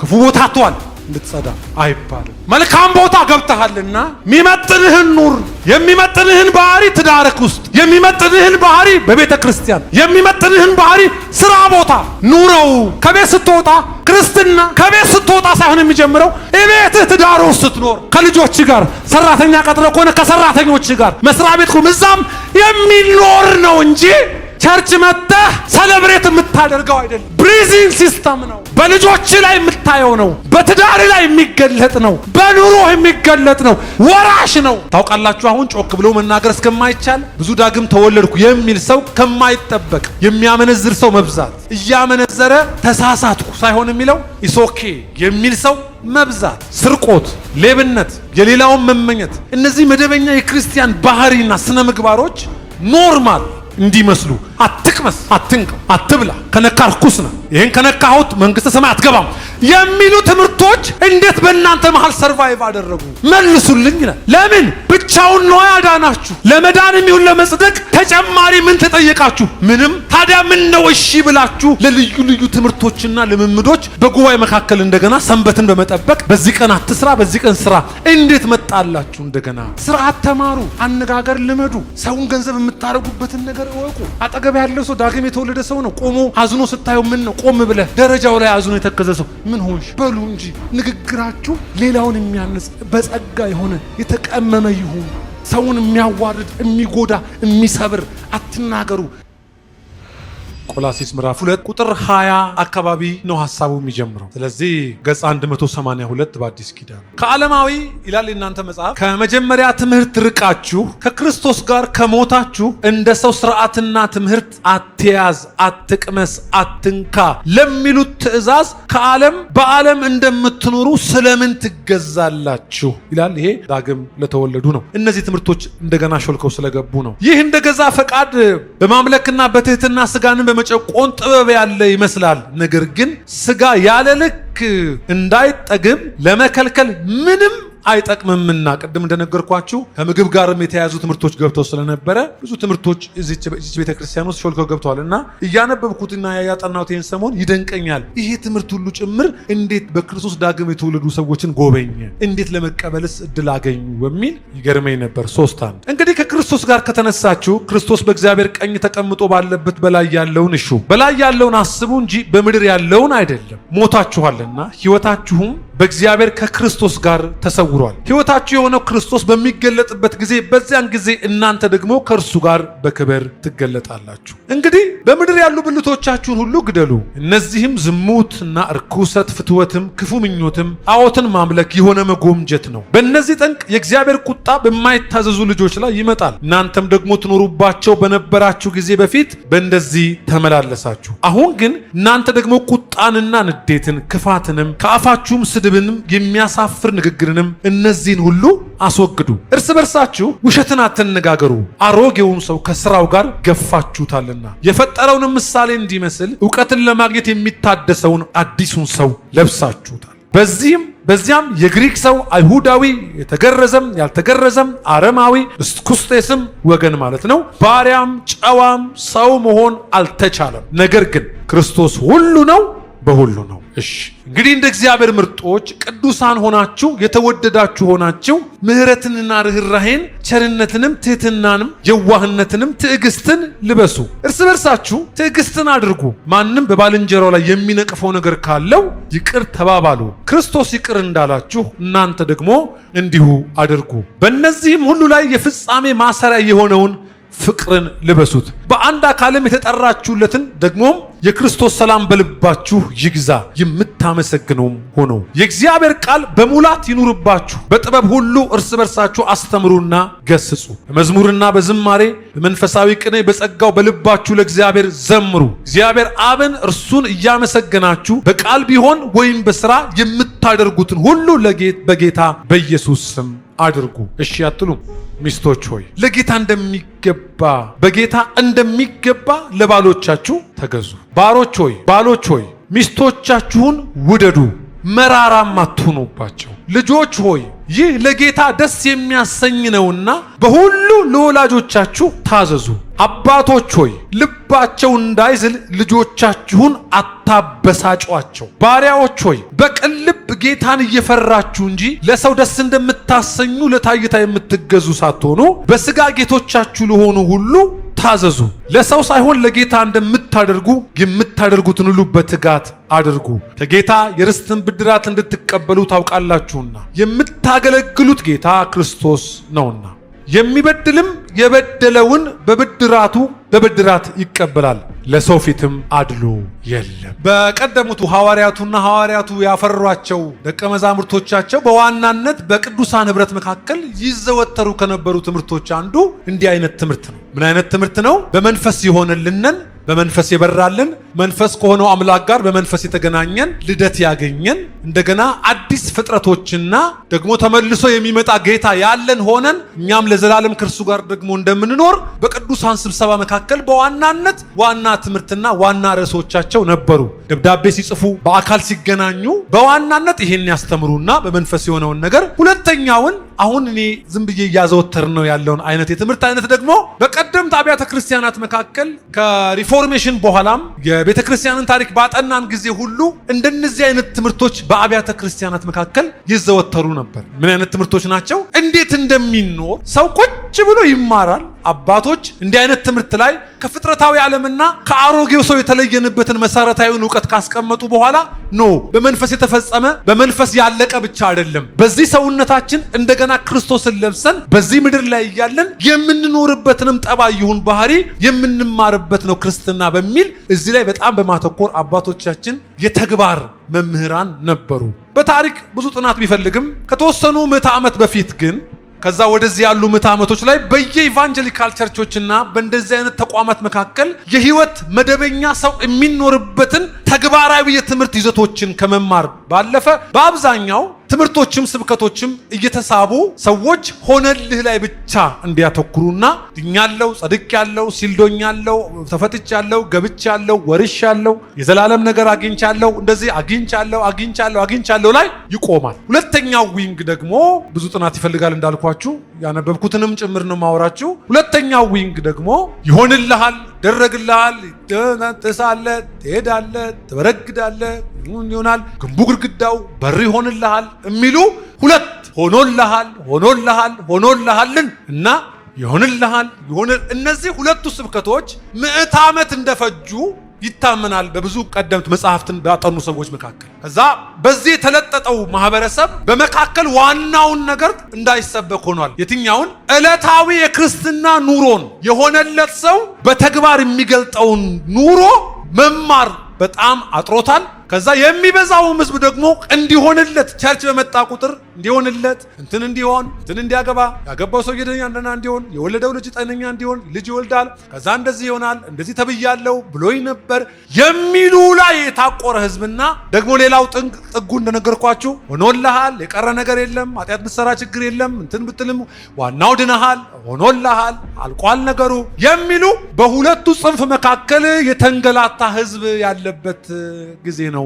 ክፉ ቦታ አጥቷል እንድትጸዳ አይባልም። መልካም ቦታ ገብተሃልና የሚመጥንህን ኑር። የሚመጥንህን ባህሪ ትዳርክ ውስጥ፣ የሚመጥንህን ባህሪ በቤተ ክርስቲያን፣ የሚመጥንህን ባህሪ ስራ ቦታ ኑረው። ከቤት ስትወጣ ክርስትና ከቤት ስትወጣ ሳይሆን የሚጀምረው እቤትህ ትዳር ውስጥ ስትኖር ከልጆች ጋር፣ ሰራተኛ ቀጥረ ከሆነ ከሰራተኞች ጋር፣ መስሪያ ቤት እዛም የሚኖር ነው እንጂ ቸርች መጥተህ ሰለብሬት የምታደርገው አይደለም። ብሪዚንግ ሲስተም ነው። በልጆች ላይ የምታየው ነው። በትዳር ላይ የሚገለጥ ነው። በኑሮ የሚገለጥ ነው። ወራሽ ነው። ታውቃላችሁ አሁን ጮክ ብሎ መናገር እስከማይቻል ብዙ ዳግም ተወለድኩ የሚል ሰው ከማይጠበቅ የሚያመነዝር ሰው መብዛት፣ እያመነዘረ ተሳሳትኩ ሳይሆን የሚለው ኢሶኬ የሚል ሰው መብዛት፣ ስርቆት፣ ሌብነት፣ የሌላውን መመኘት፣ እነዚህ መደበኛ የክርስቲያን ባህሪና ስነ ምግባሮች ኖርማል እንዲመስሉ አትቅመስ፣ አትንቀም፣ አትብላ፣ ከነካ ርኩስ ነው፣ ይሄን ከነካሁት መንግስተ ሰማይ አትገባም የሚሉ ትምህርቶች እንዴት በእናንተ መሃል ሰርቫይቭ አደረጉ? መልሱልኝ ይላል። ለምን ብቻውን ነው ያዳናችሁ? ለመዳን ይሁን ለመጽደቅ ተጨማሪ ምን ተጠየቃችሁ? ምንም። ታዲያ ምን ነው እሺ ብላችሁ ለልዩ ልዩ ትምህርቶችና ልምምዶች በጉባኤ መካከል እንደገና ሰንበትን በመጠበቅ በዚህ ቀን አትስራ፣ በዚህ ቀን ስራ እንዴት መጣላችሁ? እንደገና ስርዓት ተማሩ፣ አነጋገር ልመዱ፣ ሰውን ገንዘብ የምታረጉበትን ነገር እወቁ። አጠገብ ያለው ሰው ዳግም የተወለደ ሰው ነው። ቆሞ አዝኖ ስታየው ምን ነው? ቆም ብለህ ደረጃው ላይ አዝኖ የተከዘ ሰው ምን ሆንሽ በሉ እንጂ ንግግራችሁ ሌላውን የሚያንጽ በጸጋ የሆነ የተቀመመ ይሁን። ሰውን የሚያዋርድ የሚጎዳ የሚሰብር አትናገሩ። ቆላሲስ ምዕራፍ 2 ቁጥር 20 አካባቢ ነው ሐሳቡ የሚጀምረው። ስለዚህ ገጽ 182 በአዲስ ኪዳን ከዓለማዊ ይላል እናንተ መጽሐፍ ከመጀመሪያ ትምህርት ርቃችሁ ከክርስቶስ ጋር ከሞታችሁ እንደ ሰው ሥርዓትና ትምህርት አትያዝ፣ አትቅመስ፣ አትንካ ለሚሉት ትእዛዝ ከዓለም በዓለም እንደምትኖሩ ስለምን ትገዛላችሁ ይላል። ይሄ ዳግም ለተወለዱ ነው። እነዚህ ትምህርቶች እንደገና ሾልከው ስለገቡ ነው። ይህ እንደገዛ ፈቃድ በማምለክና በትህትና ስጋንን በመጨቆን ጥበብ ያለ ይመስላል። ነገር ግን ስጋ ያለ ልክ እንዳይጠግብ ለመከልከል ምንም አይጠቅምምና ቅድም እንደነገርኳችሁ ከምግብ ጋርም የተያዙ ትምህርቶች ገብተው ስለነበረ ብዙ ትምህርቶች እዚች ቤተክርስቲያን ውስጥ ሾልከው ገብተዋልና እያነበብኩትና ያጠናሁት ይህን ሰሞን ይደንቀኛል። ይሄ ትምህርት ሁሉ ጭምር እንዴት በክርስቶስ ዳግም የተወለዱ ሰዎችን ጎበኘ፣ እንዴት ለመቀበልስ እድል አገኙ በሚል ይገርመኝ ነበር። 3 እንግዲህ ከክርስቶስ ጋር ከተነሳችሁ ክርስቶስ በእግዚአብሔር ቀኝ ተቀምጦ ባለበት በላይ ያለውን እሹ፣ በላይ ያለውን አስቡ እንጂ በምድር ያለውን አይደለም። ሞታችኋልና ሕይወታችሁም በእግዚአብሔር ከክርስቶስ ጋር ተሰውሯል። ሕይወታችሁ የሆነው ክርስቶስ በሚገለጥበት ጊዜ በዚያን ጊዜ እናንተ ደግሞ ከእርሱ ጋር በክብር ትገለጣላችሁ። እንግዲህ በምድር ያሉ ብልቶቻችሁን ሁሉ ግደሉ። እነዚህም ዝሙትና እርኩሰት፣ ፍትወትም፣ ክፉ ምኞትም፣ ጣዖትን ማምለክ የሆነ መጎምጀት ነው። በእነዚህ ጠንቅ የእግዚአብሔር ቁጣ በማይታዘዙ ልጆች ላይ ይመጣል። እናንተም ደግሞ ትኖሩባቸው በነበራችሁ ጊዜ በፊት በእንደዚህ ተመላለሳችሁ። አሁን ግን እናንተ ደግሞ ቁጣንና ንዴትን፣ ክፋትንም ከአፋችሁም ስድብንም የሚያሳፍር ንግግርንም እነዚህን ሁሉ አስወግዱ። እርስ በርሳችሁ ውሸትን አትነጋገሩ፣ አሮጌውን ሰው ከስራው ጋር ገፋችሁታልና የፈጠረውንም ምሳሌ እንዲመስል እውቀትን ለማግኘት የሚታደሰውን አዲሱን ሰው ለብሳችሁታል። በዚያም የግሪክ ሰው፣ አይሁዳዊ፣ የተገረዘም ያልተገረዘም፣ አረማዊ፣ እስኩስቴስም ወገን ማለት ነው፣ ባሪያም ጨዋም ሰው መሆን አልተቻለም። ነገር ግን ክርስቶስ ሁሉ ነው፣ በሁሉ ነው። እሺ እንግዲህ እንደ እግዚአብሔር ምርጦች ቅዱሳን ሆናችሁ የተወደዳችሁ ሆናችሁ ምሕረትንና ርኅራኄን ቸርነትንም ትሕትናንም የዋህነትንም ትዕግስትን ልበሱ። እርስ በርሳችሁ ትዕግስትን አድርጉ። ማንም በባልንጀራው ላይ የሚነቅፈው ነገር ካለው ይቅር ተባባሉ፣ ክርስቶስ ይቅር እንዳላችሁ እናንተ ደግሞ እንዲሁ አድርጉ። በእነዚህም ሁሉ ላይ የፍጻሜ ማሰሪያ የሆነውን ፍቅርን ልበሱት። በአንድ አካልም የተጠራችሁለትን ደግሞም የክርስቶስ ሰላም በልባችሁ ይግዛ፣ የምታመሰግነውም ሆኖ የእግዚአብሔር ቃል በሙላት ይኑርባችሁ። በጥበብ ሁሉ እርስ በርሳችሁ አስተምሩና ገስጹ። በመዝሙርና በዝማሬ በመንፈሳዊ ቅኔ በጸጋው በልባችሁ ለእግዚአብሔር ዘምሩ። እግዚአብሔር አብን እርሱን እያመሰገናችሁ በቃል ቢሆን ወይም በሥራ የምታደርጉትን ሁሉ በጌታ በኢየሱስ ስም አድርጉ። እሺ አትሉም? ሚስቶች ሆይ ለጌታ በጌታ እንደሚገባ ለባሎቻችሁ ተገዙ። ባሮች ሆይ ሚስቶቻችሁን ውደዱ፣ መራራም አትሁኑባቸው። ልጆች ሆይ ይህ ለጌታ ደስ የሚያሰኝ ነውና በሁሉ ለወላጆቻችሁ ታዘዙ። አባቶች ሆይ ልባቸው እንዳይዝል ልጆቻችሁን አታበሳጯቸው። ባሪያዎች ሆይ በቅን ልብ ጌታን እየፈራችሁ እንጂ ለሰው ደስ እንደምታሰኙ ለታይታ የምትገዙ ሳትሆኑ በሥጋ ጌቶቻችሁ ለሆኑ ሁሉ ታዘዙ። ለሰው ሳይሆን ለጌታ እንደምታደርጉ የምታደርጉትን ሁሉ በትጋት አድርጉ፣ ከጌታ የርስትን ብድራት እንድትቀበሉ ታውቃላችሁና። የምታገለግሉት ጌታ ክርስቶስ ነውና። የሚበድልም የበደለውን በብድራት ይቀበላል፣ ለሰው ፊትም አድሎ የለም። በቀደሙት ሐዋርያቱ ያፈሯቸው ደቀ መዛሙርቶቻቸው በዋናነት በቅዱሳን ኅብረት መካከል ይዘወተሩ ከነበሩ ትምህርቶች አንዱ እንዲህ አይነት ትምህርት ነው። ምን አይነት ትምህርት ነው? በመንፈስ የሆነልንን፣ በመንፈስ የበራልን፣ መንፈስ ከሆነው አምላክ ጋር በመንፈስ የተገናኘን፣ ልደት ያገኘን፣ እንደገና አዲስ ፍጥረቶችና ደግሞ ተመልሶ የሚመጣ ጌታ ያለን ሆነን እኛም ለዘላለም ከእርሱ ጋር ደግሞ እንደምንኖር በቅዱሳን ስብሰባ መካከል በዋናነት ዋና ትምህርትና ዋና ርዕሶቻቸው ነበሩ። ደብዳቤ ሲጽፉ፣ በአካል ሲገናኙ በዋናነት ይሄን ያስተምሩና በመንፈስ የሆነውን ነገር፣ ሁለተኛውን አሁን እኔ ዝም ብዬ እያዘወተር ነው ያለውን አይነት የትምህርት አይነት ደግሞ በቀደምት አብያተ ክርስቲያናት መካከል ከሪፎርሜሽን በኋላም የቤተ ክርስቲያንን ታሪክ ባጠናን ጊዜ ሁሉ እንደነዚህ አይነት ትምህርቶች በአብያተ ክርስቲያናት መካከል ይዘወተሩ ነበር። ምን አይነት ትምህርቶች ናቸው? እንዴት እንደሚኖር ሰው ቁጭ ብሎ ይማራል። አባቶች እንዲህ አይነት ትምህርት ላይ ከፍጥረታዊ ዓለምና ከአሮጌው ሰው የተለየንበትን መሰረታዊውን ዕውቀት ካስቀመጡ በኋላ በመንፈስ የተፈጸመ በመንፈስ ያለቀ ብቻ አይደለም። በዚህ ሰውነታችን እንደገና ክርስቶስን ለብሰን በዚህ ምድር ላይ እያለን የምንኖርበትንም ጠባይ ይሁን ባህሪ የምንማርበት ነው ክርስትና በሚል እዚህ ላይ በጣም በማተኮር አባቶቻችን የተግባር መምህራን ነበሩ። በታሪክ ብዙ ጥናት ቢፈልግም ከተወሰኑ ምዕተ ዓመት በፊት ግን ከዛ ወደዚህ ያሉ ምዕተ ዓመቶች ላይ በየኢቫንጀሊካል ቸርቾችና በእንደዚህ አይነት ተቋማት መካከል የህይወት መደበኛ ሰው የሚኖርበትን ተግባራዊ የትምህርት ይዘቶችን ከመማር ባለፈ በአብዛኛው ትምህርቶችም ስብከቶችም እየተሳቡ ሰዎች ሆነልህ ላይ ብቻ እንዲያተኩሩና ድኛለው፣ ጸድቄያለው፣ ሲልዶኛለው፣ ተፈትቻለው፣ ገብቻለው፣ ወርሻለው፣ የዘላለም ነገር አግኝቻለው፣ እንደዚህ አግኝቻለው ላይ ይቆማል። ሁለተኛው ዊንግ ደግሞ ብዙ ጥናት ይፈልጋል እንዳልኳችሁ ያነበብኩትንም ጭምር ነው ማወራችሁ። ሁለተኛው ዊንግ ደግሞ ይሆንልሃል፣ ይደረግልሃል፣ ትሳለህ፣ ትሄዳለህ፣ ትበረግዳለህ፣ ይሆናል፣ ግንቡ ግድግዳው በር ይሆንልሃል የሚሉ ሁለት ሆኖልሃልን እና ይሆንልሃል እነዚህ ሁለቱ ስብከቶች ምዕተ ዓመት እንደፈጁ ይታመናል በብዙ ቀደምት መጽሐፍትን ባጠኑ ሰዎች መካከል። ከዛ በዚህ የተለጠጠው ማህበረሰብ በመካከል ዋናውን ነገር እንዳይሰበክ ሆኗል። የትኛውን? ዕለታዊ የክርስትና ኑሮን የሆነለት ሰው በተግባር የሚገልጠውን ኑሮ መማር በጣም አጥሮታል። ከዛ የሚበዛው ህዝብ ደግሞ እንዲሆንለት ቸርች በመጣ ቁጥር እንዲሆንለት እንትን እንዲያገባ ያገባው ሰው ጤነኛ እንዲሆን የወለደው ልጅ ጤነኛ እንዲሆን ልጅ ይወልዳል። ከዛ እንደዚህ ይሆናል፣ እንደዚህ ተብያለው ብሎኝ ነበር የሚሉ ላይ የታቆረ ህዝብና ደግሞ ሌላው ጥጉ እንደነገርኳችሁ ሆኖልሃል፣ የቀረ ነገር የለም፣ ኃጢአት ብትሰራ ችግር የለም፣ እንትን ብትልም ዋናው ድነሃል፣ ሆኖልሃል፣ አልቋል ነገሩ የሚሉ በሁለቱ ጽንፍ መካከል የተንገላታ ህዝብ ያለበት ጊዜ ነው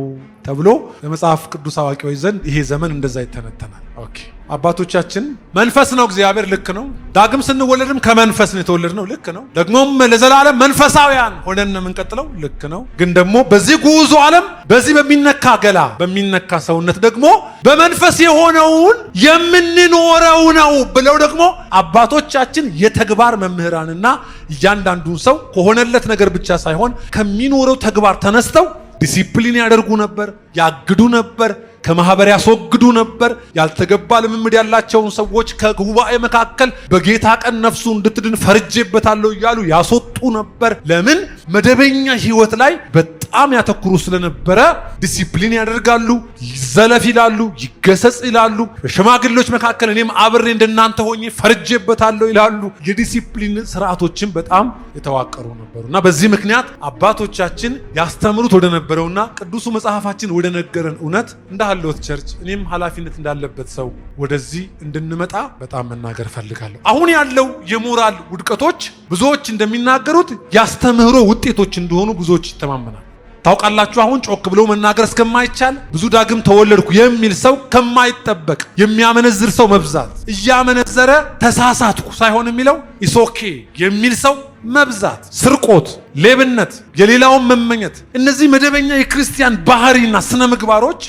ተብሎ በመጽሐፍ ቅዱስ አዋቂዎች ዘንድ ይሄ ዘመን እንደዛ ይተነተናል። ኦኬ አባቶቻችን መንፈስ ነው እግዚአብሔር፣ ልክ ነው። ዳግም ስንወለድም ከመንፈስ ነው የተወለድነው፣ ልክ ነው። ደግሞም ለዘላለም መንፈሳውያን ሆነን የምንቀጥለው ልክ ነው። ግን ደግሞ በዚህ ጉዞ ዓለም በዚህ በሚነካ ገላ በሚነካ ሰውነት ደግሞ በመንፈስ የሆነውን የምንኖረው ነው ብለው ደግሞ አባቶቻችን የተግባር መምህራንና እያንዳንዱን ሰው ከሆነለት ነገር ብቻ ሳይሆን ከሚኖረው ተግባር ተነስተው ዲሲፕሊን ያደርጉ ነበር፣ ያግዱ ነበር፣ ከማህበር ያስወግዱ ነበር። ያልተገባ ልምምድ ያላቸውን ሰዎች ከጉባኤ መካከል በጌታ ቀን ነፍሱ እንድትድን ፈርጄበታለሁ እያሉ ያስወጡ ነበር። ለምን? መደበኛ ህይወት ላይ በጣም ያተኩሩ ስለነበረ ዲሲፕሊን ያደርጋሉ፣ ይዘለፍ ይላሉ፣ ይገሰጽ ይላሉ። በሽማግሌዎች መካከል እኔም አብሬ እንደናንተ ሆኜ ፈርጄበታለሁ ይላሉ። የዲሲፕሊን ስርዓቶችን በጣም የተዋቀሩ ነበሩና በዚህ ምክንያት አባቶቻችን ያስተምሩት ወደ ነበረውና ቅዱሱ መጽሐፋችን ወደ ነገረን እውነት እንዳለበት ቸርች እኔም ኃላፊነት እንዳለበት ሰው ወደዚህ እንድንመጣ በጣም መናገር ፈልጋለሁ። አሁን ያለው የሞራል ውድቀቶች ብዙዎች እንደሚናገሩት ያስተምህሮ ውጤቶች እንደሆኑ ብዙዎች ይተማመናል። ታውቃላችሁ አሁን ጮክ ብሎ መናገር እስከማይቻል ብዙ ዳግም ተወለድኩ የሚል ሰው ከማይጠበቅ የሚያመነዝር ሰው መብዛት እያመነዘረ ተሳሳትኩ ሳይሆን የሚለው ኢሶኬ የሚል ሰው መብዛት፣ ስርቆት፣ ሌብነት፣ የሌላውን መመኘት እነዚህ መደበኛ የክርስቲያን ባህሪና ስነ ምግባሮች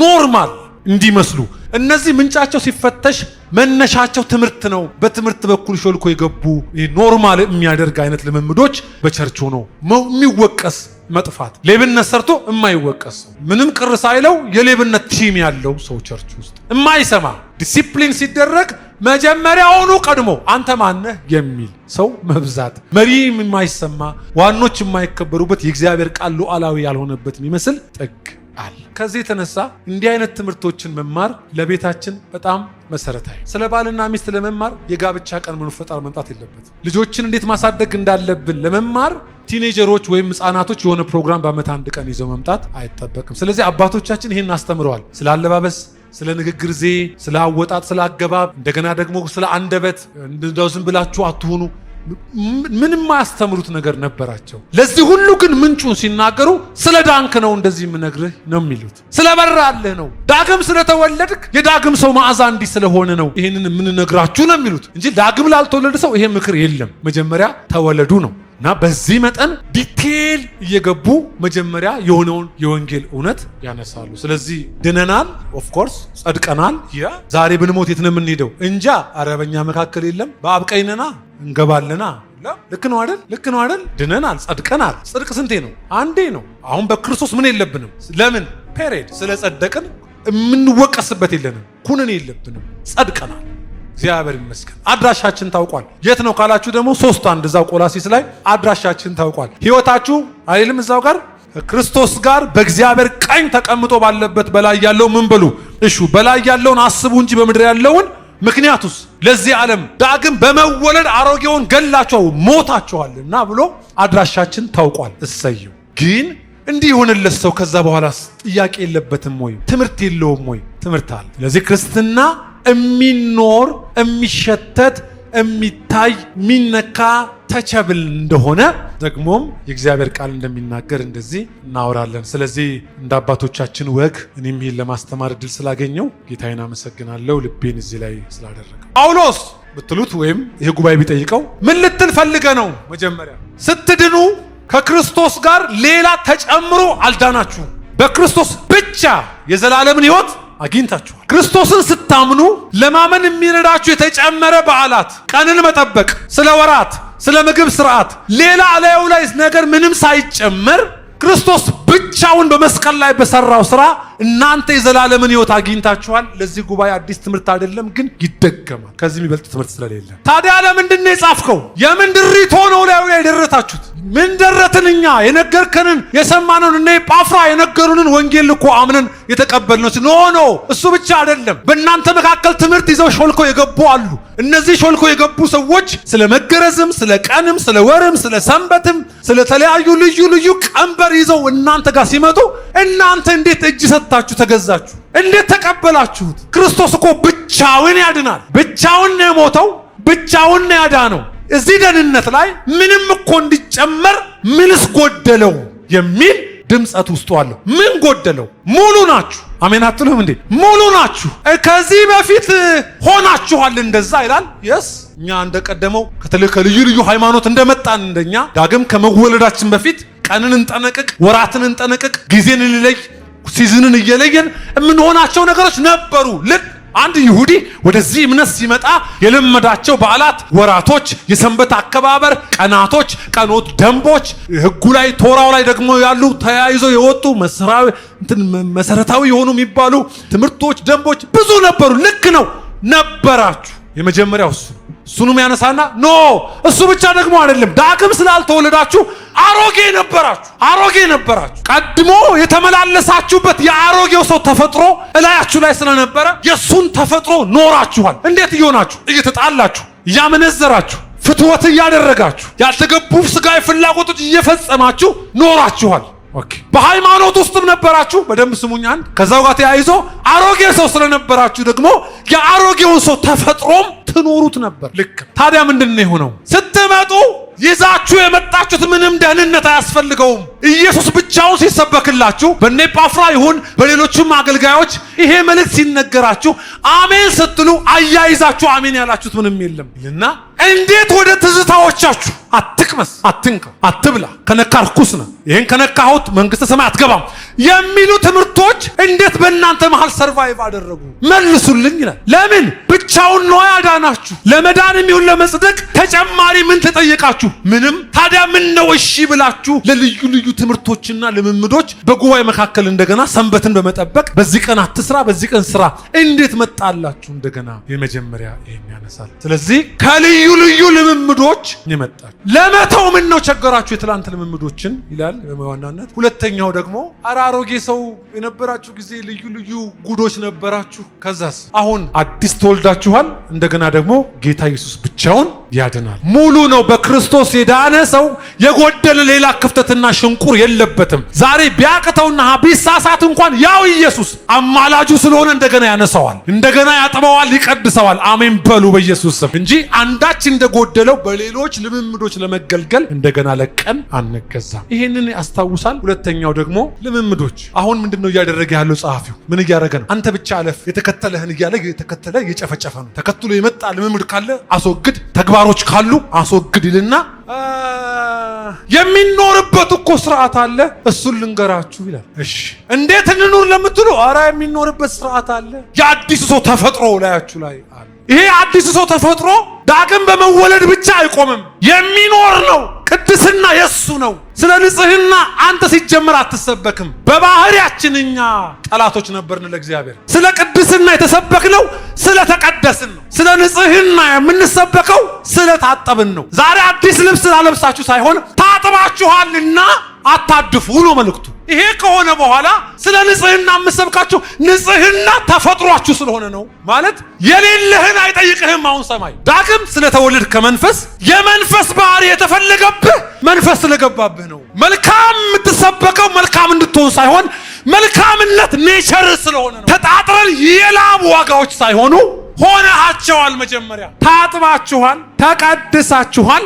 ኖርማል እንዲመስሉ እነዚህ ምንጫቸው ሲፈተሽ መነሻቸው ትምህርት ነው። በትምህርት በኩል ሾልኮ የገቡ ኖርማል የሚያደርግ አይነት ልምምዶች በቸርች ሆኖ የሚወቀስ መጥፋት፣ ሌብነት ሰርቶ የማይወቀስ ምንም ቅር ሳይለው የሌብነት ቲም ያለው ሰው ቸርች ውስጥ የማይሰማ ዲሲፕሊን ሲደረግ መጀመሪያውኑ ቀድሞ አንተ ማነህ የሚል ሰው መብዛት፣ መሪ የማይሰማ ዋኖች የማይከበሩበት የእግዚአብሔር ቃል ሉዓላዊ ያልሆነበት የሚመስል ጥግ አለ። ከዚህ የተነሳ እንዲህ አይነት ትምህርቶችን መማር ለቤታችን በጣም መሰረታዊ። ስለ ባልና ሚስት ለመማር የጋብቻ ቀን መፈጠር መምጣት የለበትም። ልጆችን እንዴት ማሳደግ እንዳለብን ለመማር ቲኔጀሮች ወይም ህፃናቶች የሆነ ፕሮግራም በአመት አንድ ቀን ይዘው መምጣት አይጠበቅም። ስለዚህ አባቶቻችን ይህን አስተምረዋል። ስለ አለባበስ፣ ስለ ንግግር ዜ፣ ስለ አወጣጥ፣ ስለ አገባብ፣ እንደገና ደግሞ ስለ አንደበት እንደው ዝም ብላችሁ አትሁኑ ምንም ማያስተምሩት ነገር ነበራቸው። ለዚህ ሁሉ ግን ምንጩን ሲናገሩ ስለ ዳንክ ነው እንደዚህ የምነግርህ ነው የሚሉት። ስለበራልህ ነው፣ ዳግም ስለተወለድክ የዳግም ሰው መዓዛ እንዲህ ስለሆነ ነው ይህንን የምንነግራችሁ ነው የሚሉት እንጂ ዳግም ላልተወለደ ሰው ይሄ ምክር የለም። መጀመሪያ ተወለዱ ነው እና በዚህ መጠን ዲቴል እየገቡ መጀመሪያ የሆነውን የወንጌል እውነት ያነሳሉ። ስለዚህ ድነናል፣ ኦፍ ኮርስ ጸድቀናል። ዛሬ ብንሞት የት ነው የምንሄደው? እንጃ። አረበኛ መካከል የለም። በአብ ቀኝ ነና እንገባለና። ልክ ነው አይደል? ልክ ነው አይደል? ድነናል፣ ጸድቀናል። ጽድቅ ስንቴ ነው? አንዴ ነው። አሁን በክርስቶስ ምን የለብንም። ለምን ፔሬድ ስለ ጸደቅን የምንወቀስበት የለንም። ኩነኔ የለብንም። ጸድቀናል። እግዚአብሔር ይመስገን። አድራሻችን ታውቋል። የት ነው ካላችሁ ደግሞ 3:1 እዛው ቆላሲስ ላይ አድራሻችን ታውቋል። ህይወታችሁ አይልም እዛው ጋር ክርስቶስ ጋር በእግዚአብሔር ቀኝ ተቀምጦ ባለበት በላይ ያለው ምን በሉ እሹ በላይ ያለውን አስቡ እንጂ በምድር ያለውን። ምክንያቱስ ለዚህ ዓለም ዳግም በመወለድ አሮጌውን ገላቸው ሞታቸዋልና ብሎ አድራሻችን ታውቋል። እሰየው። ግን እንዲህ የሆነለት ሰው ከዛ በኋላስ ጥያቄ የለበትም ወይ? ትምህርት የለውም ወይ? ትምህርት አለ። ስለዚህ ክርስትና የሚኖር የሚሸተት የሚታይ የሚነካ ተቸብል እንደሆነ ደግሞም የእግዚአብሔር ቃል እንደሚናገር እንደዚህ እናወራለን። ስለዚህ እንደ አባቶቻችን ወግ እኔም ይህን ለማስተማር እድል ስላገኘው ጌታዬን አመሰግናለሁ። ልቤን እዚህ ላይ ስላደረገው። ጳውሎስ ብትሉት ወይም ይሄ ጉባኤ ቢጠይቀው ምን ልትል ፈልገ ነው? መጀመሪያ ስትድኑ ከክርስቶስ ጋር ሌላ ተጨምሮ አልዳናችሁ፣ በክርስቶስ ብቻ የዘላለምን ሕይወት አግኝታችኋል። ክርስቶስን ስታምኑ ለማመን የሚረዳችሁ የተጨመረ በዓላት፣ ቀንን መጠበቅ፣ ስለ ወራት፣ ስለ ምግብ ስርዓት፣ ሌላ አላዩ ላይ ነገር ምንም ሳይጨመር ክርስቶስ ብቻውን በመስቀል ላይ በሰራው ስራ እናንተ የዘላለምን ሕይወት አግኝታችኋል። ለዚህ ጉባኤ አዲስ ትምህርት አይደለም፣ ግን ይደገማል። ከዚህ የሚበልጥ ትምህርት ስለሌለ ታዲያ ለምንድን ነው የጻፍከው? የምን ድሪቶ ነው ላይ የደረታችሁት? ምን ደረትን? እኛ የነገርከንን የሰማነውን እነ ጳፍራ የነገሩንን ወንጌል እኮ አምነን የተቀበልነው። ኖ እሱ ብቻ አይደለም። በእናንተ መካከል ትምህርት ይዘው ሾልኮ የገቡ አሉ። እነዚህ ሾልኮ የገቡ ሰዎች ስለ መገረዝም፣ ስለ ቀንም፣ ስለ ወርም፣ ስለ ሰንበትም፣ ስለ ተለያዩ ልዩ ልዩ ቀንበር ይዘው እናንተ ጋር ሲመጡ እናንተ እንዴት እጅ ሰጥታችሁ ተገዛችሁ? እንዴት ተቀበላችሁት? ክርስቶስ እኮ ብቻውን ያድናል። ብቻውን ነው የሞተው፣ ብቻውን ነው ያዳነው። እዚህ ደህንነት ላይ ምንም እኮ እንዲጨመር ምንስ ጎደለው የሚል ድምጸት ውስጡ አለው። ምን ጎደለው? ሙሉ ናችሁ። አሜን አትሉም እንዴ? ሙሉ ናችሁ። ከዚህ በፊት ሆናችኋል እንደዛ ይላል። የስ እኛ እንደቀደመው ከልዩ ልዩ ሃይማኖት እንደመጣን እንደኛ ዳግም ከመወለዳችን በፊት ቀንን እንጠነቅቅ፣ ወራትን እንጠነቅቅ፣ ጊዜን እንለይ፣ ሲዝንን እየለየን የምንሆናቸው ነገሮች ነበሩ። ልክ አንድ ይሁዲ ወደዚህ እምነት ሲመጣ የለመዳቸው በዓላት፣ ወራቶች፣ የሰንበት አከባበር ቀናቶች፣ ቀኖት፣ ደንቦች፣ ሕጉ ላይ ቶራው ላይ ደግሞ ያሉ ተያይዘው የወጡ መሰረታዊ የሆኑ የሚባሉ ትምህርቶች፣ ደንቦች ብዙ ነበሩ። ልክ ነው ነበራችሁ። የመጀመሪያው እሱንም ያነሳና ኖ እሱ ብቻ ደግሞ አይደለም። ዳግም ስላልተወለዳችሁ አሮጌ ነበራችሁ። ቀድሞ የተመላለሳችሁበት የአሮጌው ሰው ተፈጥሮ እላያችሁ ላይ ስለነበረ የሱን ተፈጥሮ ኖራችኋል። እንዴት እየሆናችሁ? እየተጣላችሁ፣ እያመነዘራችሁ፣ ፍትወት እያደረጋችሁ፣ ያልተገቡ ስጋዊ ፍላጎቶች እየፈጸማችሁ ኖራችኋል። ኦኬ። በሃይማኖት ውስጥም ነበራችሁ። በደንብ ስሙኝ። አንድ ከዛው ጋር ተያይዞ አሮጌ ሰው ስለነበራችሁ ደግሞ የአሮጌውን ሰው ተፈጥሮም ትኖሩት ነበር። ልክ ታዲያ ምንድን ነው የሆነው? ስትመጡ ይዛችሁ የመጣችሁት ምንም ደህንነት አያስፈልገውም። ኢየሱስ ብቻውን ሲሰበክላችሁ በእነ ኤጳፍራ ይሁን በሌሎችም አገልጋዮች ይሄ መልእክት ሲነገራችሁ አሜን ስትሉ አያይዛችሁ አሜን ያላችሁት ምንም የለም ይልና እንዴት ወደ ትዝታዎቻችሁ አትቅመስ፣ አትንካ፣ አትብላ፣ ከነካ ርኩስ ነው፣ ይሄን ከነካሁት መንግስተ ሰማይ አትገባም የሚሉ ትምህርቶች እንዴት በእናንተ መሃል ሰርቫይቭ አደረጉ? መልሱልኝ ይላል። ለምን? ብቻውን ነው ያዳናችሁ። ለመዳንም ይሁን ለመጽደቅ ተጨማሪ ምን ተጠየቃችሁ? ምንም። ታዲያ ምን ነው እሺ ብላችሁ ለልዩ ልዩ ትምህርቶችና ልምምዶች በጉባኤ መካከል እንደገና ሰንበትን በመጠበቅ በዚህ ቀን አትስራ፣ በዚህ ቀን ስራ እንዴት መጣላችሁ? እንደገና የመጀመሪያ ይሄን ያነሳል። ስለዚህ ከልዩ ልዩ ልምምዶች ይመጣል። ለመተው ምን ነው ቸገራችሁ የትላንት ልምምዶችን ይላል በዋናነት። ሁለተኛው ደግሞ አሮጌ ሰው የነበራችሁ ጊዜ ልዩ ልዩ ጉዶች ነበራችሁ። ከዛስ አሁን አዲስ ተወልዳችኋል። እንደገና ደግሞ ጌታ ኢየሱስ ብቻውን ያድናል። ሙሉ ነው። በክርስቶስ የዳነ ሰው የጎደለ ሌላ ክፍተትና ሽንቁር የለበትም። ዛሬ ቢያቅተውና ቢሳሳት እንኳን ያው ኢየሱስ አማላጁ ስለሆነ እንደገና ያነሳዋል፣ እንደገና ያጥበዋል፣ ይቀድሰዋል። አሜን በሉ በኢየሱስ ስም እንጂ አንዳች እንደጎደለው በሌሎች ልምምዶች ለመገልገል እንደገና ለቀን አንገዛም። ይሄንን ያስታውሳል። ሁለተኛው ደግሞ ልምምዶች። አሁን ምንድነው እያደረገ ያለው ጸሐፊው? ምን እያደረገ ነው? አንተ ብቻ አለፍ፣ የተከተለህን እያለ የተከተለ እየጨፈጨፈ ነው። ተከትሎ የመጣ ልምምድ ካለ አስወግድ፣ ተግባሮች ካሉ አስወግድ ይልና የሚኖርበት እኮ ስርዓት አለ፣ እሱን ልንገራችሁ ይላል። እሺ እንዴት እንኑር ለምትሉ፣ ኧረ የሚኖርበት ስርዓት አለ። የአዲስ ሰው ተፈጥሮ ላያችሁ ላይ አለ። ይሄ አዲስ ሰው ተፈጥሮ ዳግም በመወለድ ብቻ አይቆምም፣ የሚኖር ነው። ቅድስና የሱ ነው። ስለ ንጽህና አንተ ሲጀምር አትሰበክም። በባህሪያችን እኛ ጠላቶች ነበርን ለእግዚአብሔር። ስለ ቅድስና የተሰበክነው ስለ ተቀደስን ነው። ስለ ንጽህና የምንሰበከው ስለ ታጠብን ነው። ዛሬ አዲስ ልብስ ላለብሳችሁ ሳይሆን ታጥባችኋልና አታድፉ ነው መልእክቱ። ይሄ ከሆነ በኋላ ስለ ንጽህና የምሰብካችሁ ንጽህና ተፈጥሯችሁ ስለሆነ ነው። ማለት የሌለህን አይጠይቅህም። አሁን ሰማይ ዳግም ስለተወለድ ከመንፈስ የመንፈስ ባህሪ የተፈለገብህ መንፈስ ስለገባብህ ነው። መልካም የምትሰበከው መልካም እንድትሆን ሳይሆን መልካምነት ኔቸር ስለሆነ ነው። ተጣጥረን የላብ ዋጋዎች ሳይሆኑ ሆነሃቸዋል። መጀመሪያ ታጥባችኋል፣ ተቀድሳችኋል፣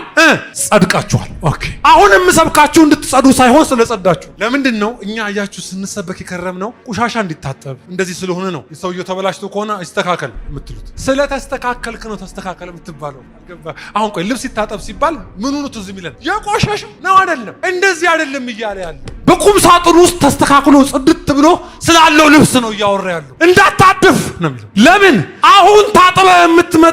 ጸድቃችኋል። ኦኬ አሁን የምሰብካችሁ እንድትጸዱ ሳይሆን ስለጸዳችሁ። ለምንድን ነው እኛ አያችሁ ስንሰበክ የከረምነው? ቆሻሻ እንዲታጠብ እንደዚህ ስለሆነ ነው። ሰውየው ተበላሽቶ ከሆነ ይስተካከል የምትሉት ስለተስተካከልክ ነው ተስተካከል የምትባለው። አሁን ቆይ ልብስ ይታጠብ ሲባል ምኑ ነው ትዝ የሚለን? የቆሸሽ ነው አይደለም። እንደዚህ አይደለም እያለ ያለ በቁም ሳጥን ውስጥ ተስተካክሎ ጽድት ብሎ ስላለው ልብስ ነው እያወራ ያለው። እንዳታድፍ ነው የሚለው። ለምን? አሁን ታጥበህ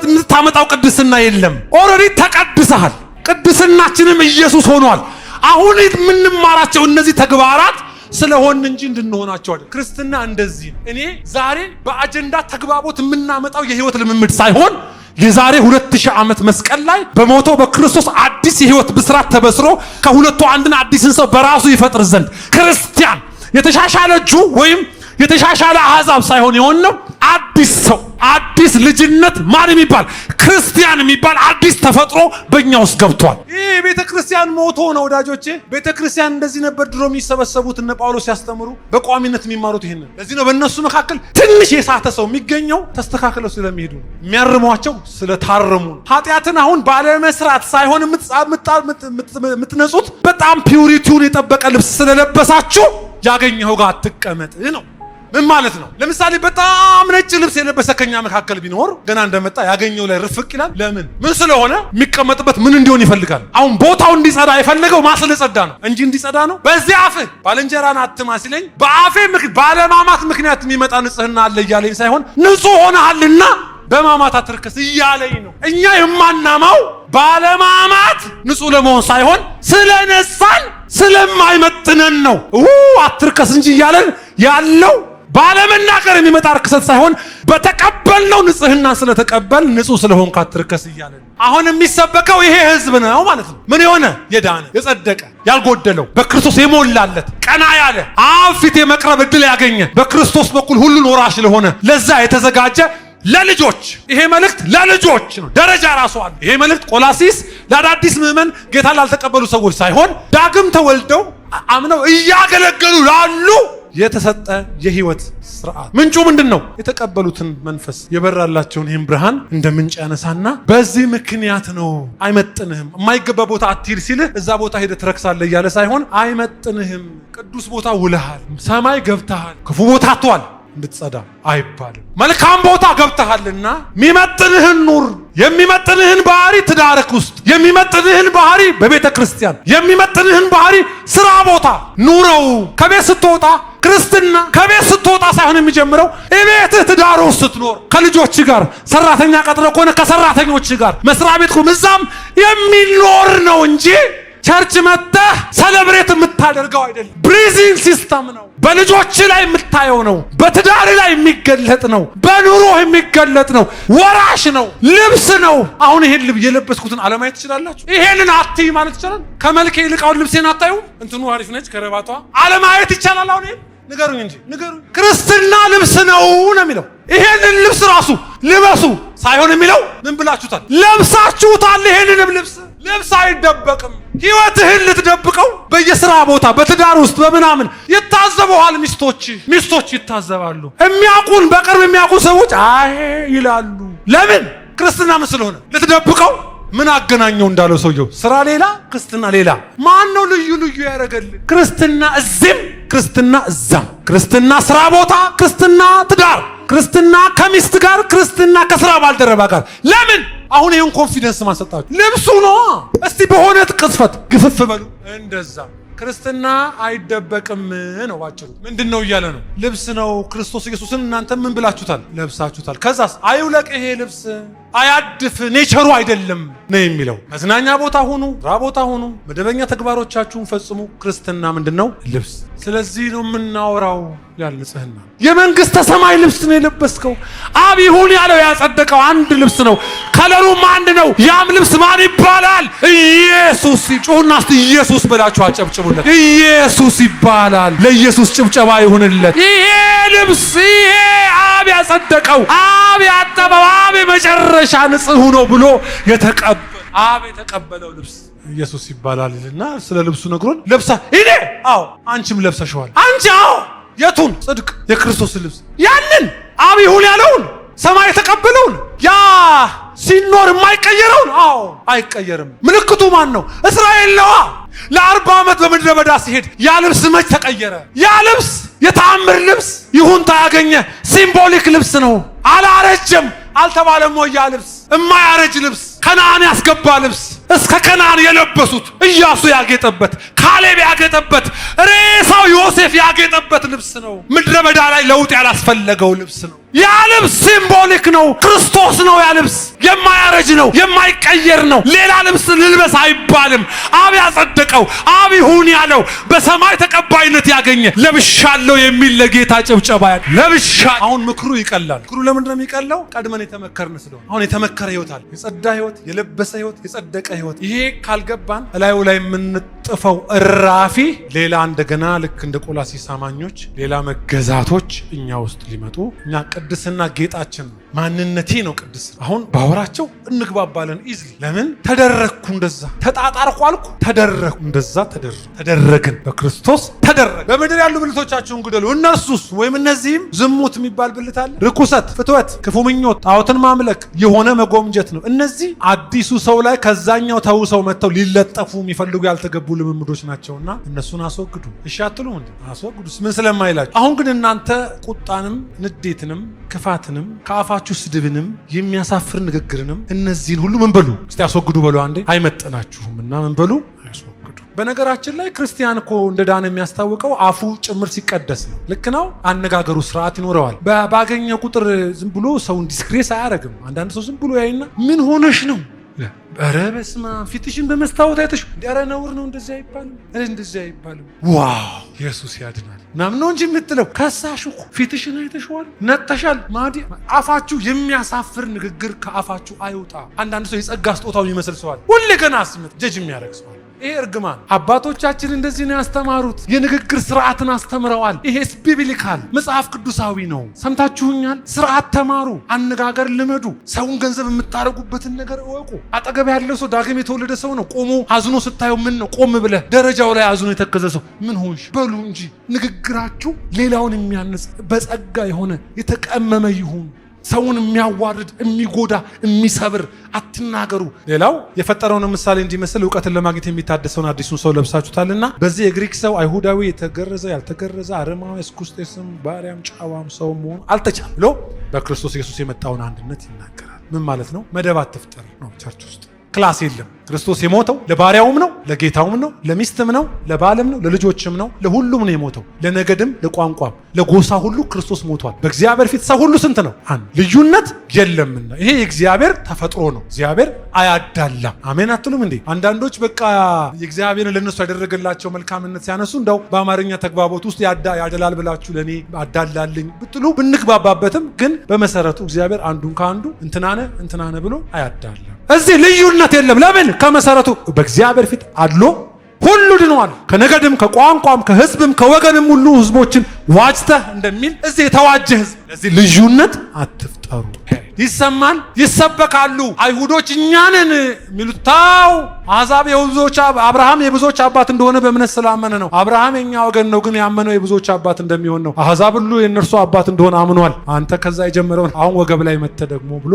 የምታመጣው ቅድስና የለም። ኦልሬዲ ተቀድሰሃል። ቅድስናችንም ኢየሱስ ሆኗል። አሁን የምንማራቸው እነዚህ ተግባራት ስለሆን እንጂ እንድንሆናቸው አይደል። ክርስትና እንደዚህ ነው። እኔ ዛሬ በአጀንዳ ተግባቦት የምናመጣው የህይወት ልምምድ ሳይሆን የዛሬ 2000 ዓመት መስቀል ላይ በሞተው በክርስቶስ አዲስ የህይወት ብስራት ተበስሮ ከሁለቱ አንድን አዲስን ሰው በራሱ ይፈጥር ዘንድ ክርስቲያን የተሻሻለ ጁ ወይም የተሻሻለ አሕዛብ ሳይሆን የሆነው አዲስ ሰው፣ አዲስ ልጅነት ማን የሚባል ክርስቲያን የሚባል አዲስ ተፈጥሮ በእኛ ውስጥ ገብቷል። ይህ ቤተ ክርስቲያን ሞቶ ነው ወዳጆቼ። ቤተ ክርስቲያን እንደዚህ ነበር ድሮ የሚሰበሰቡት እነ ጳውሎስ ሲያስተምሩ በቋሚነት የሚማሩት ይሄንን። ለዚህ ነው በእነሱ መካከል ትንሽ የሳተ ሰው የሚገኘው ተስተካክለው ስለሚሄዱ፣ የሚያርሟቸው ስለታረሙ። ኃጢአትን አሁን ባለመስራት ሳይሆን የምትነጹት በጣም ፒውሪቲውን የጠበቀ ልብስ ስለለበሳችሁ ያገኘኸው ጋር አትቀመጥ ነው። ምን ማለት ነው? ለምሳሌ በጣም ነጭ ልብስ የለበሰ ከኛ መካከል ቢኖር ገና እንደመጣ ያገኘው ላይ ርፍቅ ይላል። ለምን? ምን ስለሆነ የሚቀመጥበት ምን እንዲሆን ይፈልጋል። አሁን ቦታው እንዲጸዳ የፈለገው ማስለጸዳ ነው እንጂ እንዲጸዳ ነው። በዚህ አፍ ባልንጀራን አትማ ሲለኝ በአፌ ባለማማት ምክንያት የሚመጣ ንጽህና አለ እያለኝ ሳይሆን ንጹህ ሆነሃልና በማማት አትርከስ እያለኝ ነው። እኛ የማናማው ባለማማት ንጹህ ለመሆን ሳይሆን ስለነሳን ስለማይመጥነን ነው። አትርከስ እንጂ እያለን ያለው ባለመናገር የሚመጣ ርክሰት ሳይሆን በተቀበልነው ንጽህና ስለተቀበል ንጹህ ስለሆንክ አትርከስ እያለን አሁን የሚሰበከው ይሄ ህዝብ ነው ማለት ነው። ምን የሆነ የዳነ የጸደቀ ያልጎደለው በክርስቶስ የሞላለት ቀና ያለ አብ ፊት የመቅረብ ዕድል ያገኘ በክርስቶስ በኩል ሁሉን ወራሽ ለሆነ ለዛ የተዘጋጀ ለልጆች። ይሄ መልእክት ለልጆች ነው። ደረጃ ራሱ አለ። ይሄ መልእክት ቆላሲስ ለአዳዲስ ምዕመን ጌታ ላልተቀበሉ ሰዎች ሳይሆን ዳግም ተወልደው አምነው እያገለገሉ ላሉ የተሰጠ የህይወት ስርዓት ምንጩ ምንድነው? የተቀበሉትን መንፈስ የበራላቸውን ይህን ብርሃን እንደ ምንጭ ያነሳና በዚህ ምክንያት ነው አይመጥንህም፣ የማይገባ ቦታ አትሂድ ሲልህ እዛ ቦታ ሄደህ ትረክሳለህ እያለ ሳይሆን አይመጥንህም፣ ቅዱስ ቦታ ውለሃል፣ ሰማይ ገብተሃል፣ ክፉ ቦታ አትዋል እንድትጸዳ አይባልም። መልካም ቦታ ገብተሃልና የሚመጥንህን ኑር። የሚመጥንህን ባህሪ ትዳርክ ውስጥ፣ የሚመጥንህን ባህሪ በቤተ ክርስቲያን፣ የሚመጥንህን ባህሪ ስራ ቦታ ኑረው። ከቤት ስትወጣ ክርስትና ከቤት ስትወጣ ሳይሆን የሚጀምረው እቤትህ ትዳር ውስጥ ስትኖር ከልጆች ጋር፣ ሰራተኛ ቀጥረ ከሆነ ከሰራተኞች ጋር፣ መስሪያ ቤት እዛም የሚኖር ነው እንጂ ቸርች መጥተህ ሰለብሬት የምታደርገው አይደለም። ብሪዚንግ ሲስተም ነው። በልጆች ላይ የምታየው ነው። በትዳር ላይ የሚገለጥ ነው። በኑሮ የሚገለጥ ነው። ወራሽ ነው። ልብስ ነው። አሁን ይሄን የለበስኩትን አለማየት ትችላላችሁ? ይሄንን አትይ ማለት ይቻላል? ከመልኬ ይልቅ አሁን ልብሴን አታዩም? እንትኑ አሪፍ ነች ከረባቷ አለማየት ይቻላል? አሁን ይሄን ንገሩኝ እንጂ ንገሩኝ። ክርስትና ልብስ ነው ነው የሚለው። ይሄንን ልብስ ራሱ ልበሱ ሳይሆን የሚለው ምን ብላችሁታል? ለብሳችሁታል። ይሄንንም ልብስ አይደበቅም። ህይወትህን ልትደብቀው በየስራ ቦታ በትዳር ውስጥ በምናምን ይታዘበዋል። ሚስቶች ይታዘባሉ። የሚያውቁን በቅርብ የሚያውቁ ሰዎች አይ ይላሉ። ለምን? ክርስትና ምን ስለሆነ ልትደብቀው። ምን አገናኘው እንዳለው ሰውየው፣ ስራ ሌላ ክርስትና ሌላ። ማን ነው ልዩ ያደረገልህ? ክርስትና እዚህም ክርስትና እዛም፣ ክርስትና ስራ ቦታ፣ ክርስትና ትዳር፣ ክርስትና ከሚስት ጋር፣ ክርስትና ከስራ ባልደረባ ጋር። ለምን? አሁን ይሄን ኮንፊደንስ ማሰጣችሁ ልብሱ ነው። እስቲ በሆነ ቅጽበት ግፍፍ በሉ። እንደዛ ክርስትና አይደበቅም ነው ባጭሩ። ምንድነው እያለ ነው? ልብስ ነው። ክርስቶስ ኢየሱስን እናንተ ምን ብላችሁታል? ለብሳችሁታል። ከዛስ አይውለቅ ይሄ ልብስ አያድፍ፣ ኔቸሩ አይደለም ነው የሚለው። መዝናኛ ቦታ ሁኑ፣ ስራ ቦታ ሁኑ፣ መደበኛ ተግባሮቻችሁን ፈጽሙ። ክርስትና ምንድነው? ልብስ። ስለዚህ ነው የምናወራው ያለ ንጽህና። የመንግስተ ሰማይ ልብስ ነው የለበስከው። አብ ይሁን ያለው ያጸደቀው አንድ ልብስ ነው። ከለሩም አንድ ነው። ያም ልብስ ማን ይባላል? ኢየሱስ። ጮህና እስቲ ኢየሱስ ብላችሁ አጨብጭቡለት። ኢየሱስ ይባላል። ለኢየሱስ ጭብጨባ ይሁንለት። ይሄ ልብስ፣ ይሄ አብ ያጸደቀው፣ አብ ያጠበው፣ አብ የመጨረሻ ንጹህ ነው ብሎ አብ የተቀበለው ልብስ ኢየሱስ ይባላል ይልና ስለ ልብሱ ነግሮን ለብሳ እኔ አዎ አንቺም ለብሰሽዋል። አንቺ አዎ የቱን? ጽድቅ፣ የክርስቶስ ልብስ። ያንን አብ ይሁን ያለውን ሰማይ የተቀበለውን ያ ሲኖር የማይቀየረውን አዎ አይቀየርም። ምልክቱ ማን ነው? እስራኤል ነዋ። ለ40 ዓመት በምድረ በዳ ሲሄድ ያ ልብስ መች ተቀየረ? ያ ልብስ የተአምር ልብስ ይሁንታ ያገኘ ሲምቦሊክ ልብስ ነው። አላረጀም አልተባለም ወይ? ያ ልብስ የማያረጅ ልብስ፣ ከነዓን ያስገባ ልብስ፣ እስከ ከነዓን የለበሱት ኢያሱ ያጌጠበት፣ ካሌብ ያጌጠበት፣ ሬሳው ዮሴፍ ያጌጠበት ልብስ ነው። ምድረ በዳ ላይ ለውጥ ያላስፈለገው ልብስ ነው። ያ ልብስ ሲምቦሊክ ነው። ክርስቶስ ነው። ያ ልብስ የማያረጅ ነው፣ የማይቀየር ነው። ሌላ ልብስ ልልበስ አይባልም። አብ ያጸደቀው፣ አብ ይሁን ያለው፣ በሰማይ ተቀባይነት ያገኘ ለብሻለሁ የሚል ለጌታ ጭብጨባ ለብሻ። አሁን ምክሩ ይቀላል። ምክሩ ለምንድን ነው የሚቀለው? ቀድመን የተመከርን ስለሆነ። አሁን የተመከረ ህይወት አለ፣ የጸዳ ህይወት፣ የለበሰ ህይወት፣ የጸደቀ ህይወት። ይሄ ካልገባን እላዩ ላይ የምንጥፈው እራፊ ሌላ እንደገና ልክ እንደ ቆላስይስ አማኞች ሌላ መገዛቶች እኛ ውስጥ ሊመጡ። እኛ ቅድስና ጌጣችን ነው፣ ማንነቴ ነው ቅድስና። አሁን ባወራቸው እንግባባለን ኢዝሊ። ለምን ተደረግኩ? እንደዛ ተጣጣርኩ አልኩ፣ ተደረግኩ፣ እንደዛ ተደረግን፣ በክርስቶስ ተደረግ። በምድር ያሉ ብልቶቻችሁን ግደሉ። እነሱስ ወይም እነዚህም ዝሙት የሚባል ብልት አለ፣ ርኩሰት፣ ፍትወት፣ ክፉ ምኞት፣ ጣዖትን ማምለክ፣ የሆነ መጎምጀት ነው። እነዚህ አዲሱ ሰው ላይ ከዛኛው ተውሰው መጥተው ሊለጠፉ የሚፈልጉ ያልተገቡ ልምምዶች ናቸውና እነሱን አስወግዱ። እሺ አትሉም እንዴ? አስወግዱስ ምን ስለማይላችሁ። አሁን ግን እናንተ ቁጣንም ንዴትንም ክፋትንም ከአፋችሁ ስድብንም የሚያሳፍር ንግግርንም እነዚህን ሁሉ ምን በሉ እስቲ አስወግዱ በሉ አንዴ። አይመጥናችሁም እና ምን በሉ አስወግዱ። በነገራችን ላይ ክርስቲያን እኮ እንደ ዳነ የሚያስታውቀው አፉ ጭምር ሲቀደስ ነው። ልክ ነው። አነጋገሩ ስርዓት ይኖረዋል። ባገኘ ቁጥር ዝም ብሎ ሰውን ዲስክሬስ አያደርግም። አንዳንድ ሰው ዝም ብሎ ያይና ምን ሆነሽ ነው? ኧረ በስመ አብ ፊትሽን በመስታወት አይተሽ ኧረ ነውር ነው እንደዚህ አይባልም፣ እንደዚህ አይባልም። ዋው ኢየሱስ ያድናል ምናምን ነው እንጂ የምትለው ከሳሽ እኮ ፊትሽን አይተሽዋል፣ ነጥተሻል። ማዲ አፋችሁ የሚያሳፍር ንግግር ከአፋችሁ አይውጣ። አንዳንድ ሰው የጸጋ ስጦታው ይመስል ሰዋል ሁሌ ገና አስመት ጀጅ የሚያደርግ ሰዋል። ይሄ እርግማን። አባቶቻችን እንደዚህ ነው ያስተማሩት። የንግግር ስርዓትን አስተምረዋል። ይሄስ ቢብሊካል መጽሐፍ ቅዱሳዊ ነው። ሰምታችሁኛል። ስርዓት ተማሩ፣ አነጋገር ልመዱ። ሰውን ገንዘብ የምታረጉበትን ነገር እወቁ። አጠገብ ያለው ሰው ዳግም የተወለደ ሰው ነው። ቆሞ አዝኖ ስታየው ምን ነው? ቆም ብለህ ደረጃው ላይ አዝኖ የተከዘ ሰው ምን ሆንሽ በሉ እንጂ ንግግራችሁ ሌላውን የሚያንጽ በጸጋ የሆነ የተቀመመ ይሁን። ሰውን የሚያዋርድ የሚጎዳ የሚሰብር አትናገሩ። ሌላው የፈጠረውን ምሳሌ እንዲመስል እውቀትን ለማግኘት የሚታደሰውን አዲሱን ሰው ለብሳችሁታልና በዚህ የግሪክ ሰው አይሁዳዊ፣ የተገረዘ ያልተገረዘ፣ አረማዊ፣ እስኩስቴስም፣ ባሪያም ጨዋም ሰው መሆኑ አልተቻለም ብሎ በክርስቶስ ኢየሱስ የመጣውን አንድነት ይናገራል። ምን ማለት ነው? መደብ አትፍጠር ነው። ቸርች ውስጥ ክላስ የለም። ክርስቶስ የሞተው ለባሪያውም ነው፣ ለጌታውም ነው፣ ለሚስትም ነው፣ ለባልም ነው፣ ለልጆችም ነው፣ ለሁሉም ነው የሞተው። ለነገድም፣ ለቋንቋም፣ ለጎሳ ሁሉ ክርስቶስ ሞቷል። በእግዚአብሔር ፊት ሰው ሁሉ ስንት ነው? አንድ። ልዩነት የለምና ይሄ የእግዚአብሔር ተፈጥሮ ነው። እግዚአብሔር አያዳላም። አሜን አትሉም እንዴ? አንዳንዶች በቃ የእግዚአብሔርን ለነሱ ያደረገላቸው መልካምነት ሲያነሱ እንደው በአማርኛ ተግባቦት ውስጥ ያደላል ብላችሁ ለኔ አዳላልኝ ብትሉ ብንግባባበትም ግን በመሰረቱ እግዚአብሔር አንዱን ከአንዱ እንትናነ ብሎ አያዳላም። እዚህ ልዩነት የለም። ለምን? ከመሰረቱ በእግዚአብሔር ፊት አድሎ ሁሉ ድነዋል። ከነገድም ከቋንቋም ከህዝብም ከወገንም ሁሉ ህዝቦችን ዋጅተህ እንደሚል እዚህ የተዋጀ ህዝብ። ለዚህ ልዩነት አትፍጠሩ። ይሰማል፣ ይሰበካሉ። አይሁዶች እኛንን የሚሉት ታው አሕዛብ የብዙዎች አብርሃም የብዙዎች አባት እንደሆነ በእምነት ስላመነ ነው። አብርሃም የኛ ወገን ነው፣ ግን ያመነው የብዙዎች አባት እንደሚሆን ነው። አሕዛብ ሁሉ የእነርሱ አባት እንደሆነ አምኗል። አንተ ከዛ የጀመረውን አሁን ወገብ ላይ መተ ደግሞ ብሎ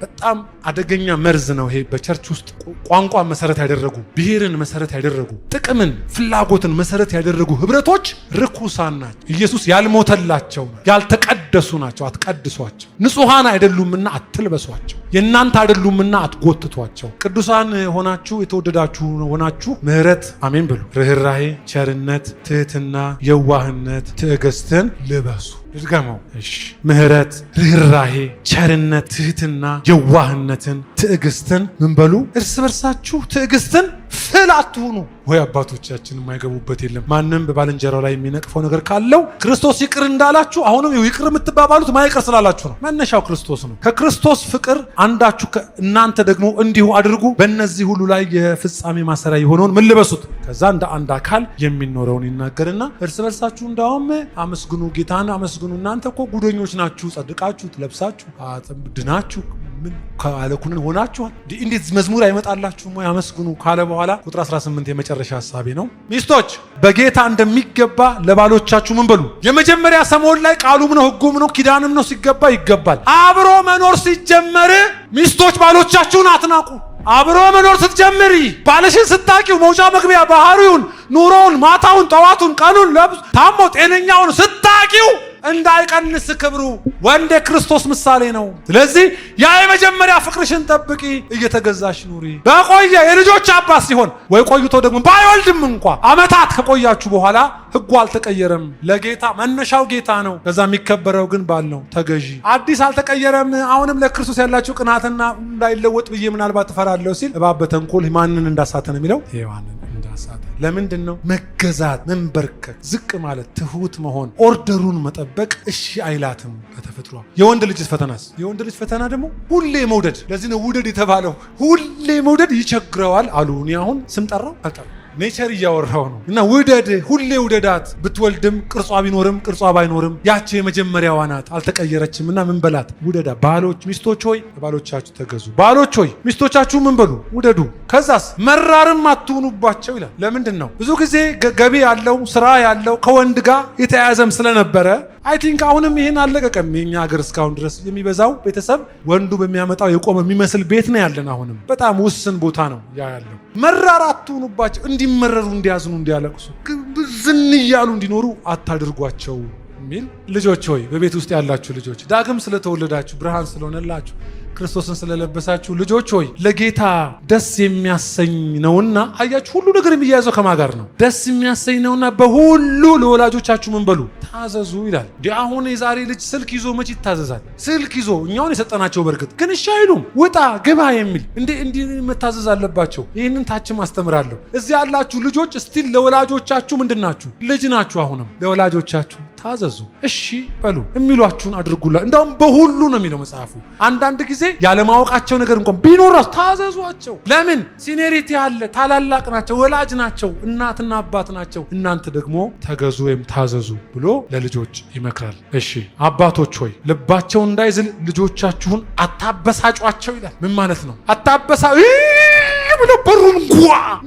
በጣም አደገኛ መርዝ ነው ይሄ። በቸርች ውስጥ ቋንቋን መሰረት ያደረጉ፣ ብሔርን መሰረት ያደረጉ፣ ጥቅምን ፍላጎትን መሰረት ያደረጉ ህብረቶች ርኩሳን ናቸው። ኢየሱስ ያልሞተላቸው ያልተቀደሱ ናቸው። አትቀድሷቸው። ንጹሃን አይደሉምና አትልበሷቸው። የእናንተ አይደሉምና አትጎትቷቸው። ቅዱሳን ሆናችሁ የተወደዳችሁ ሆናችሁ ምህረት አሜን ብሉ። ርህራሄ፣ ቸርነት፣ ትህትና፣ የዋህነት፣ ትዕግስትን ልበሱ። ድገመው። እሺ። ምህረት፣ ርህራሄ፣ ቸርነት፣ ትህትና፣ የዋህነትን፣ ትዕግስትን ምን በሉ? እርስ በርሳችሁ ትዕግስትን ፍል አትሁኑ። ወይ አባቶቻችን የማይገቡበት የለም። ማንም በባልንጀራው ላይ የሚነቅፈው ነገር ካለው ክርስቶስ ይቅር እንዳላችሁ አሁንም ይቅር የምትባባሉት ማይቅር ስላላችሁ ነው። መነሻው ክርስቶስ ነው። ከክርስቶስ ፍቅር አንዳችሁ እናንተ ደግሞ እንዲሁ አድርጉ። በእነዚህ ሁሉ ላይ የፍጻሜ ማሰሪያ የሆነውን ምን ልበሱት። ከዛ እንደ አንድ አካል የሚኖረውን ይናገርና እርስ በርሳችሁ እንዳውም አመስግኑ፣ ጌታን አመስግኑ። እናንተ እኮ ጉደኞች ናችሁ፣ ጸድቃችሁ፣ ለብሳችሁ፣ ድናችሁ ምን ካለኩንን ሆናችኋል። እንዴት መዝሙር አይመጣላችሁም ወይ? አመስግኑ ካለ በኋላ ቁጥር 18 የመጨረሻ ሐሳቤ ነው። ሚስቶች በጌታ እንደሚገባ ለባሎቻችሁ ምን በሉ። የመጀመሪያ ሰሞን ላይ ቃሉም ነው ሕጉም ነው ኪዳንም ነው ሲገባ ይገባል። አብሮ መኖር ሲጀመር ሚስቶች ባሎቻችሁን አትናቁ። አብሮ መኖር ስትጀምሪ ባልሽን ስታቂው መውጫ መግቢያ ባህሪውን፣ ኑሮውን፣ ማታውን፣ ጠዋቱን፣ ቀኑን፣ ለብሱ ታሞ ጤነኛውን ስታቂው እንዳይቀንስ ክብሩ። ወንድ የክርስቶስ ምሳሌ ነው። ስለዚህ ያ የመጀመሪያ ፍቅርሽን ጠብቂ፣ እየተገዛሽ ኑሪ። በቆየ የልጆች አባት ሲሆን ወይ ቆይቶ ደግሞ ባይወልድም እንኳ አመታት ከቆያችሁ በኋላ ሕጉ አልተቀየረም። ለጌታ መነሻው ጌታ ነው። ከዛ የሚከበረው ግን ባል ነው። ተገዢ አዲስ አልተቀየረም። አሁንም ለክርስቶስ ያላችሁ ቅናትና እንዳይለወጥ ብዬ ምናልባት እፈራለሁ ሲል እባብ በተንኮል ማንን እንዳሳተ ነው የሚለው? ሔዋንን እንዳሳተ። ለምንድን ነው? መገዛት፣ መንበርከክ፣ ዝቅ ማለት፣ ትሁት መሆን፣ ኦርደሩን መጠበቅ እሺ አይላትም ከተፈጥሯ። የወንድ ልጅ ፈተናስ? የወንድ ልጅ ፈተና ደግሞ ሁሌ መውደድ። ለዚህ ነው ውደድ የተባለው። ሁሌ መውደድ ይቸግረዋል አሉ። እኔ አሁን ስም ጠራው አልጠራው ኔቸር እያወራው ነው። እና ውደድ፣ ሁሌ ውደዳት። ብትወልድም ቅርጿ ቢኖርም ቅርጿ ባይኖርም ያቸው የመጀመሪያዋ ናት፣ አልተቀየረችም። እና ምን በላት? ውደዳ። ባሎች ሚስቶች ሆይ ባሎቻችሁ ተገዙ። ባሎች ሆይ ሚስቶቻችሁ ምን በሉ? ውደዱ። ከዛስ መራርም አትሁኑባቸው ይላል። ለምንድን ነው? ብዙ ጊዜ ገቢ ያለው ስራ ያለው ከወንድ ጋር የተያያዘም ስለነበረ አይ ቲንክ አሁንም ይሄን አለቀቀም። የኛ ሀገር እስካሁን ድረስ የሚበዛው ቤተሰብ ወንዱ በሚያመጣው የቆመ የሚመስል ቤት ነው ያለን። አሁንም በጣም ውስን ቦታ ነው ያ ያለው። መራር አትሁኑባቸው፣ እንዲመረሩ፣ እንዲያዝኑ፣ እንዲያለቅሱ፣ ዝን እያሉ እንዲኖሩ አታድርጓቸው የሚል። ልጆች ሆይ በቤት ውስጥ ያላችሁ ልጆች ዳግም ስለተወለዳችሁ ብርሃን ስለሆነላችሁ ክርስቶስን ስለለበሳችሁ ልጆች ሆይ ለጌታ ደስ የሚያሰኝ ነውና። አያችሁ ሁሉ ነገር የሚያያዘው ከማጋር ነው። ደስ የሚያሰኝ ነውና በሁሉ ለወላጆቻችሁ ምን በሉ? ታዘዙ ይላል። አሁን የዛሬ ልጅ ስልክ ይዞ መች ይታዘዛል? ስልክ ይዞ እኛውን የሰጠናቸው በርግጥ ግን እሺ አይሉም። ውጣ ግባ የሚል እንዲህ መታዘዝ አለባቸው። ይህንን ታችም አስተምራለሁ። እዚህ ያላችሁ ልጆች ስቲል ለወላጆቻችሁ ምንድን ናችሁ? ልጅ ናችሁ። አሁንም ለወላጆቻችሁ ታዘዙ። እሺ በሉ፣ የሚሏችሁን አድርጉላ። እንደውም በሁሉ ነው የሚለው መጽሐፉ። አንዳንድ ጊዜ ያለማወቃቸው ነገር እንኳን ቢኖራችሁ ታዘዟቸው። ለምን? ሲኒሪቲ አለ። ታላላቅ ናቸው፣ ወላጅ ናቸው፣ እናትና አባት ናቸው። እናንተ ደግሞ ተገዙ ወይም ታዘዙ ብሎ ለልጆች ይመክራል። እሺ አባቶች ሆይ ልባቸው እንዳይዝል ልጆቻችሁን አታበሳጯቸው ይላል። ምን ማለት ነው? ብሎ በሩን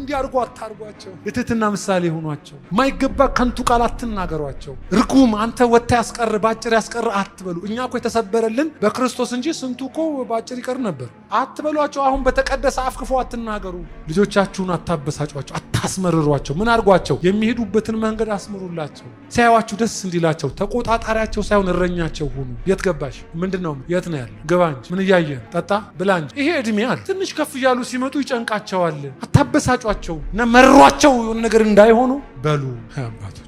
እንዲያርጉ አታርጓቸው። የትህትና ምሳሌ ሆኗቸው። ማይገባ ከንቱ ቃል አትናገሯቸው። ርጉም አንተ ወጥተህ ያስቀር ባጭር ያስቀር አትበሉ። እኛ እኮ የተሰበረልን በክርስቶስ እንጂ ስንቱ እኮ ባጭር ይቀር ነበር አትበሏቸው። አሁን በተቀደሰ አፍ ክፉ አትናገሩ። ልጆቻችሁን አታበሳጯቸው፣ አታስመርሯቸው። ምን አርጓቸው? የሚሄዱበትን መንገድ አስምሩላቸው። ሲያዩዋችሁ ደስ እንዲላቸው። ተቆጣጣሪያቸው ሳይሆን እረኛቸው ሁኑ። የት ገባሽ? ምንድነው? የት ነው ያለ? ግባ እንጂ ምን እያየን ጠጣ ብላ እንጂ። ይሄ እድሜ አለ። ትንሽ ከፍ እያሉ ሲመጡ ይጨንቃቸዋል። አታበሳጯቸው እና መሯቸው የሆነ ነገር እንዳይሆኑ በሉ።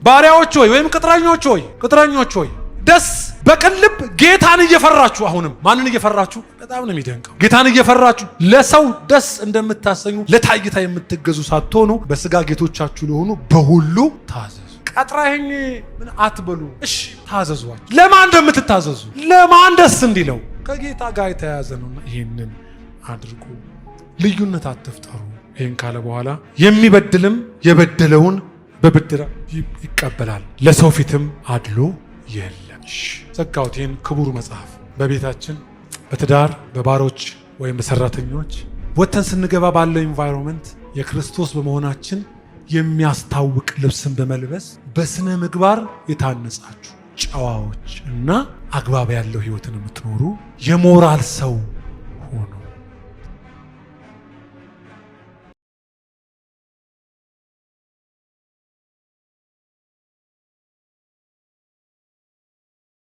ባሪያዎች ሆይ ወይም ቅጥረኞች ሆይ ደስ በቅን ልብ ጌታን እየፈራችሁ። አሁንም ማንን እየፈራችሁ? በጣም ነው የሚደንቀው። ጌታን እየፈራችሁ ለሰው ደስ እንደምታሰኙ ለታይታ የምትገዙ ሳትሆኑ በስጋ ጌቶቻችሁ ለሆኑ በሁሉ ታዘዙ። ቀጥራኸኝ ምን አትበሉ። እሺ ታዘዟቸው። ለማን እንደምትታዘዙ? ለማን ደስ እንዲለው? ከጌታ ጋር የተያያዘ ነውና ይህንን አድርጉ። ልዩነት አትፍጠሩ። ይህን ካለ በኋላ የሚበድልም የበደለውን በብድር ይቀበላል፣ ለሰው ፊትም አድሎ የለም። ዘጋሁት ይህን ክቡር መጽሐፍ። በቤታችን በትዳር በባሮች ወይም በሰራተኞች ወተን ስንገባ ባለው ኢንቫይሮንመንት የክርስቶስ በመሆናችን የሚያስታውቅ ልብስን በመልበስ በስነ ምግባር የታነጻችሁ ጨዋዎች እና አግባብ ያለው ህይወትን የምትኖሩ የሞራል ሰው